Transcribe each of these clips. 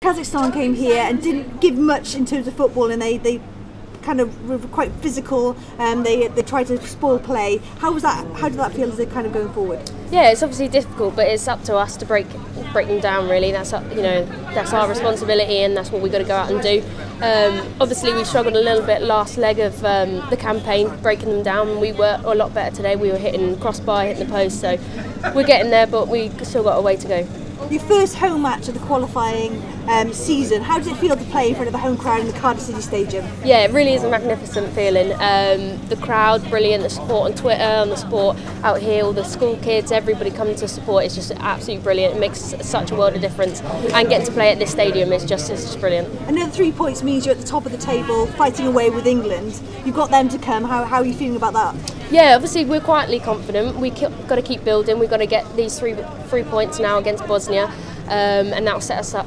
Kazakhstan came here and didn't give much in terms of football, and they kind of were quite physical, and they tried to spoil play. How did that feel as they're kind of going forward? Yeah, it's obviously difficult, but it's up to us to break them down. Really, that's that's our responsibility, and that's what we've got to go out and do. Obviously, we struggled a little bit last leg of the campaign, breaking them down. We were a lot better today. We were hitting crossbar, hitting the post, so we're getting there, but we still got a way to go. Your first home match of the qualifying season, how does it feel to play in front of the home crowd in the Cardiff City Stadium? Yeah, it really is a magnificent feeling. The crowd, brilliant, the support on Twitter, on the sport out here, all the school kids, everybody coming to support, it's just absolutely brilliant. It makes such a world of difference, and getting to play at this stadium is just brilliant. Another 3 points means you're at the top of the table, fighting away with England. You've got them to come. How are you feeling about that? Yeah, obviously we're quietly confident. We've got to keep building. We've got to get these three points now against Bosnia, and that'll set us up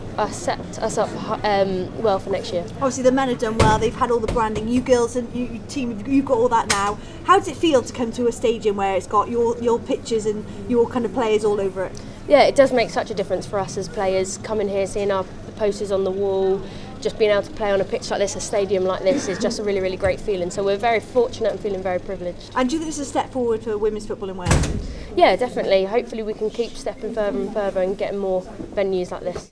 well for next year. Obviously the men have done well. They've had all the branding. You girls and you team, you've got all that now. How does it feel to come to a stadium where it's got your pictures and your kind of players all over it? Yeah, it does make such a difference for us as players. Coming here, seeing our posters on the wall, just being able to play on a pitch like this, a stadium like this, is just a really, really great feeling. So we're very fortunate and feeling very privileged. And do you think this is a step forward for women's football in Wales? Yeah, definitely. Hopefully we can keep stepping further and further and getting more venues like this.